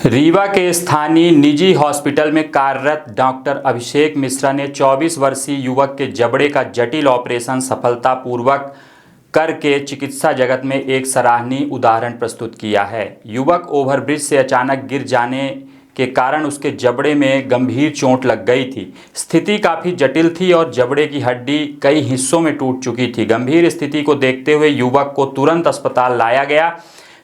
रीवा के स्थानीय निजी हॉस्पिटल में कार्यरत डॉक्टर अभिषेक मिश्रा ने 24 वर्षीय युवक के जबड़े का जटिल ऑपरेशन सफलतापूर्वक करके चिकित्सा जगत में एक सराहनीय उदाहरण प्रस्तुत किया है। युवक ओवरब्रिज से अचानक गिर जाने के कारण उसके जबड़े में गंभीर चोट लग गई थी। स्थिति काफ़ी जटिल थी और जबड़े की हड्डी कई हिस्सों में टूट चुकी थी। गंभीर स्थिति को देखते हुए युवक को तुरंत अस्पताल लाया गया,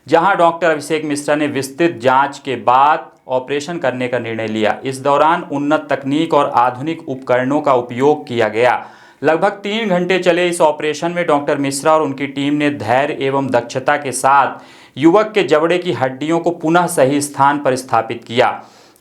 जहां डॉक्टर अभिषेक मिश्रा ने विस्तृत जांच के बाद ऑपरेशन करने का निर्णय लिया। इस दौरान उन्नत तकनीक और आधुनिक उपकरणों का उपयोग किया गया। लगभग 3 घंटे चले इस ऑपरेशन में डॉक्टर मिश्रा और उनकी टीम ने धैर्य एवं दक्षता के साथ युवक के जबड़े की हड्डियों को पुनः सही स्थान पर स्थापित किया।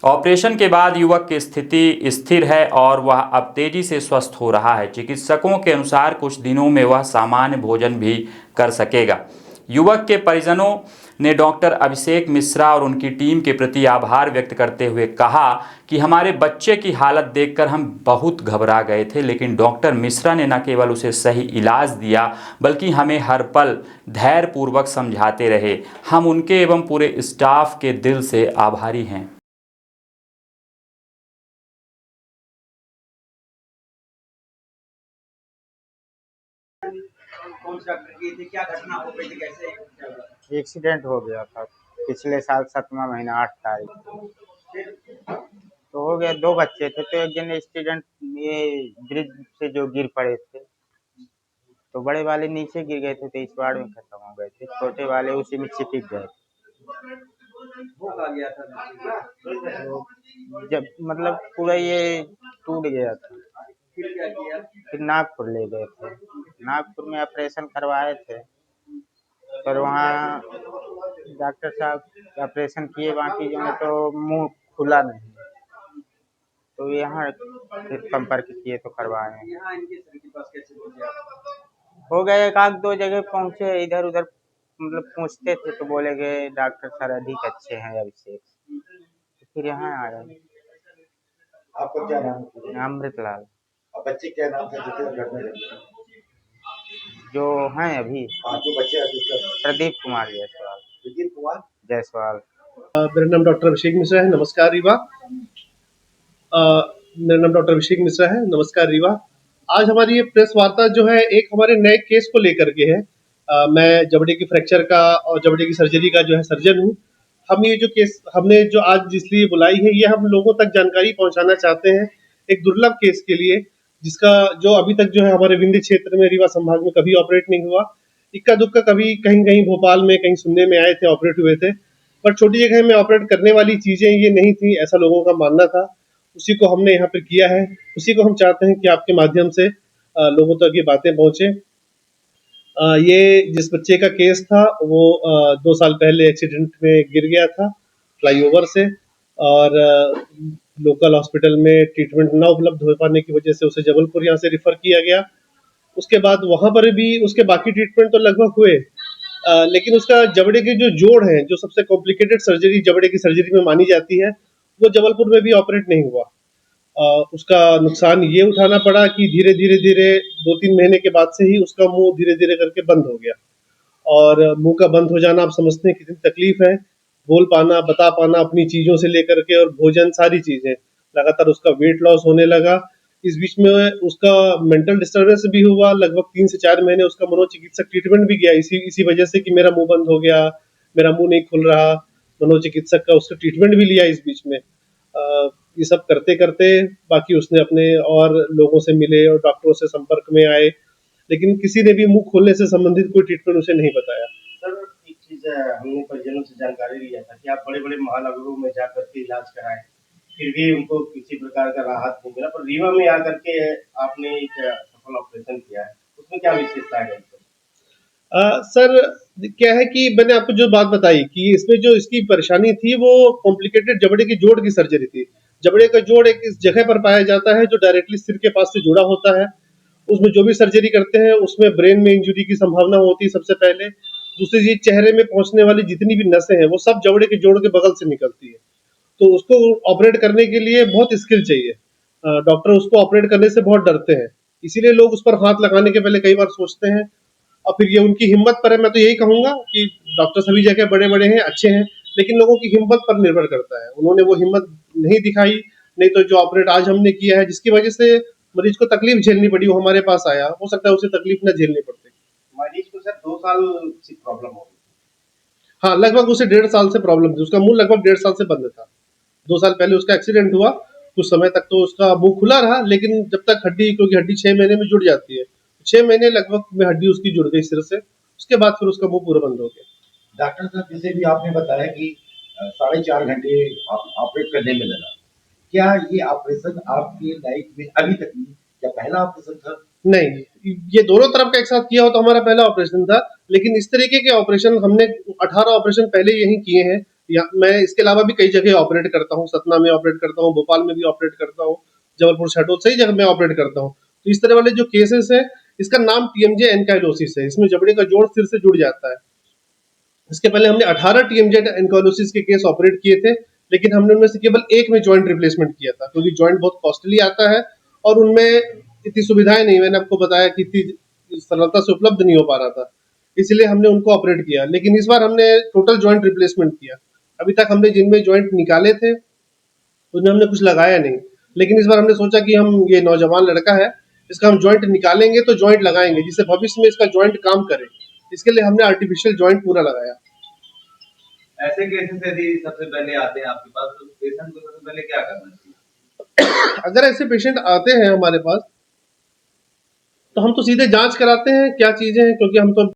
ऑपरेशन के बाद युवक की स्थिति स्थिर है और वह अब तेजी से स्वस्थ हो रहा है। चिकित्सकों के अनुसार कुछ दिनों में वह सामान्य भोजन भी कर सकेगा। युवक के परिजनों ने डॉक्टर अभिषेक मिश्रा और उनकी टीम के प्रति आभार व्यक्त करते हुए कहा कि हमारे बच्चे की हालत देखकर हम बहुत घबरा गए थे, लेकिन डॉक्टर मिश्रा ने न केवल उसे सही इलाज दिया बल्कि हमें हर पल धैर्यपूर्वक समझाते रहे। हम उनके एवं पूरे स्टाफ के दिल से आभारी हैं। कौन सी डॉक्टर की थी, क्या घटना हो गई थी, कैसे क्या हुआ? एक्सीडेंट हो गया था पिछले साल 7वां महीना 8 तारीख को। तो हो गया, 2 बच्चे थे तो एक जन स्टूडेंट ये ब्रिज से जो गिर पड़े थे, तो बड़े वाले नीचे गिर गए थे तो इस बार में खत्म हो गए थे, छोटे वाले उसी में चिपक गए थे। वो कहा गया था तो जब मतलब पूरा ये टूट गया था। फिर क्या किया? फिर नागपुर ले गए थे, नागपुर में ऑपरेशन करवाए थे, पर वहाँ डॉक्टर साहब ऑपरेशन किए, बाकी जो है तो मुंह खुला नहीं, तो यहाँ फिर संपर्क किए तो करवाए। यहाँ इनके सर के पास कैसे पहुंचे आप? हो गए, एक आध 2 जगह पहुँचे, इधर उधर मतलब पूछते थे तो बोले गए डॉक्टर सर अधिक अच्छे हैं अभिषेक, तो फिर यहाँ आए। आपका क्या नाम है? अमृत लाल। और बच्चे क्या नाम था जिसके घर में रहते हैं? जो हैं अभी जो बच्चे हैं जिसका प्रदीप कुमार जायसवाल। प्रदीप कुमार जायसवाल। मेरा नाम डॉक्टर अभिषेक मिश्रा है। नमस्कार रीवा। मेरा नाम डॉक्टर अभिषेक मिश्रा है। नमस्कार रीवा। आज हमारी ये प्रेस वार्ता जो है एक हमारे नए केस को लेकर के है। मैं जबड़े की फ्रैक्चर का और जबड़े की सर्जरी का जो है सर्जन हूँ। हम ये जो केस हमने जो आज इसलिए बुलाई है, ये हम लोगों तक जानकारी पहुंचाना चाहते हैं एक दुर्लभ केस के लिए, जिसका जो अभी तक जो है हमारे विंध्य क्षेत्र में रीवा संभाग में कभी ऑपरेट नहीं हुआ। इक्का दुक्का कभी कहीं कहीं भोपाल में कहीं सुनने में आए थे, ऑपरेट हुए थे, पर छोटी जगह में ऑपरेट करने वाली चीजें ये नहीं थी, ऐसा लोगों का मानना था। उसी को हमने यहाँ पर किया है, उसी को हम चाहते हैं कि आपके माध्यम से लोगों तक ये बातें पहुंचे। ये जिस बच्चे का केस था वो 2 साल पहले एक्सीडेंट में गिर गया था फ्लाईओवर से, और लोकल हॉस्पिटल में ट्रीटमेंट न उपलब्ध हो पाने की वजह से उसे जबलपुर यहाँ से रिफर किया गया। उसके बाद वहां पर भी उसके बाकी ट्रीटमेंट तो लगभग हुए, लेकिन उसका जबड़े के जो जोड़ है, जो सबसे कॉम्प्लिकेटेड सर्जरी जबड़े की सर्जरी में मानी जाती है, वो जबलपुर में भी ऑपरेट नहीं हुआ। उसका नुकसान ये उठाना पड़ा कि धीरे धीरे धीरे 2-3 महीने के बाद से ही उसका मुंह धीरे धीरे करके बंद हो गया, और मुंह का बंद हो जाना आप समझते हैं कितनी तकलीफ है। बोल पाना, बता पाना अपनी चीजों से लेकर के, और भोजन, सारी चीजें। लगातार उसका वेट लॉस होने लगा। इस बीच में उसका मेंटल डिस्टर्बेंस भी हुआ। लगभग 3 से 4 महीने उसका मनोचिकित्सक ट्रीटमेंट भी गया इसी वजह से कि मेरा मुंह बंद हो गया, मेरा मुंह नहीं खुल रहा। मनोचिकित्सक का उसका ट्रीटमेंट भी लिया इस बीच में। ये सब करते करते बाकी उसने अपने और लोगों से मिले और डॉक्टरों से संपर्क में आए, लेकिन किसी ने भी मुंह खोलने से संबंधित कोई ट्रीटमेंट उसे नहीं बताया। सर, एक चीज हमने परिजनों से जानकारी लिया था कि आप बड़े बड़े महानगरों में जाकर के इलाज कराए, फिर भी उनको किसी प्रकार का राहत नहीं मिला, पर रीवा में आकर के आपने एक सफल ऑपरेशन किया है, उसमें क्या विशेषता है? सर, क्या है कि मैंने आपको जो बात बताई कि इसमें जो इसकी परेशानी थी वो कॉम्प्लिकेटेड जबड़े की जोड़ की सर्जरी थी। जबड़े का जोड़ एक इस जगह पर पाया जाता है जो डायरेक्टली सिर के पास से जुड़ा होता है। उसमें जो भी सर्जरी करते हैं उसमें ब्रेन में इंजुरी की संभावना होती है सबसे पहले। दूसरी चीज, चेहरे में पहुंचने वाली जितनी भी नसें हैं वो सब जबड़े के जोड़ के बगल से निकलती है, तो उसको ऑपरेट करने के लिए बहुत स्किल चाहिए। डॉक्टर उसको ऑपरेट करने से बहुत डरते हैं, इसीलिए लोग उस पर हाथ लगाने के पहले कई बार सोचते हैं, और फिर ये उनकी हिम्मत पर है। मैं तो यही कहूंगा कि डॉक्टर सभी जगह बड़े बड़े हैं, अच्छे हैं, लेकिन लोगों की हिम्मत पर निर्भर करता है। उन्होंने वो हिम्मत नहीं दिखाई, नहीं तो जो ऑपरेट आज हमने किया है जिसकी वजह से मरीज को तकलीफ झेलनी पड़ी, वो हमारे पास आया, हो सकता है उसे तकलीफ न झेलनी पड़ती। मरीज को सर 2 साल से प्रॉब्लम हो गई। हाँ, लगभग उसे 1.5 साल से प्रॉब्लम थी, उसका मुंह लगभग 1.5 साल से बंद था। 2 साल पहले उसका एक्सीडेंट हुआ, कुछ समय तक तो उसका मुंह खुला रहा, लेकिन जब तक हड्डी, क्योंकि हड्डी 6 महीने में जुड़ जाती है, 6 महीने लगभग में हड्डी उसकी जुड़ गई सिर से, उसके बाद फिर उसका मुंह पूरा बंद हो गया। डॉक्टर साहब जैसे भी आपने बताया कि 4.5 घंटे ऑपरेट करने में लगा, क्या ये ऑपरेशन आपकी लाइफ में अभी तक क्या पहला ऑपरेशन था? नहीं, ये दोनों तरफ का एक साथ किया हो तो हमारा पहला ऑपरेशन था, लेकिन इस तरीके के ऑपरेशन हमने 18 ऑपरेशन पहले यही किए हैं। या मैं इसके अलावा भी कई जगह ऑपरेट करता हूँ, सतना में ऑपरेट करता हूँ, भोपाल में भी ऑपरेट करता हूँ, जबलपुर, शहडोल, सही जगह में ऑपरेट करता हूँ। तो इस तरह वाले जो केसेस है, इसका नाम TMJ एनकाइलोसिस है, इसमें जबड़े का जोड़ सिर से जुड़ जाता है। इसके पहले हमने 18 TMJ एनकाइलोसिस के केस ऑपरेट किए थे, लेकिन हमने उनमें से केवल एक में जॉइंट रिप्लेसमेंट किया था, क्योंकि जॉइंट बहुत कॉस्टली आता है और उनमें इतनी सुविधाएं नहीं, मैंने आपको बताया कि इतनी सरलता से उपलब्ध नहीं हो पा रहा था, इसलिए हमने उनको ऑपरेट किया। लेकिन इस बार हमने टोटल जॉइंट रिप्लेसमेंट किया। अभी तक हमने जिनमें जॉइंट निकाले थे उनमें हमने कुछ लगाया नहीं, लेकिन इस बार हमने सोचा कि हम, ये नौजवान लड़का है, इसका हम जॉइंट निकालेंगे तो जॉइंट लगाएंगे, जिससे भविष्य में इसका जॉइंट काम करे। इसके लिए हमने आर्टिफिशियल जॉइंट पूरा लगाया। ऐसे केसेस यदि सबसे पहले आते हैं आपके पास तो पेशेंट को सबसे पहले क्या करना चाहिए? अगर ऐसे पेशेंट आते हैं हमारे पास तो हम तो सीधे जांच कराते हैं क्या चीजें हैं, क्योंकि हम तो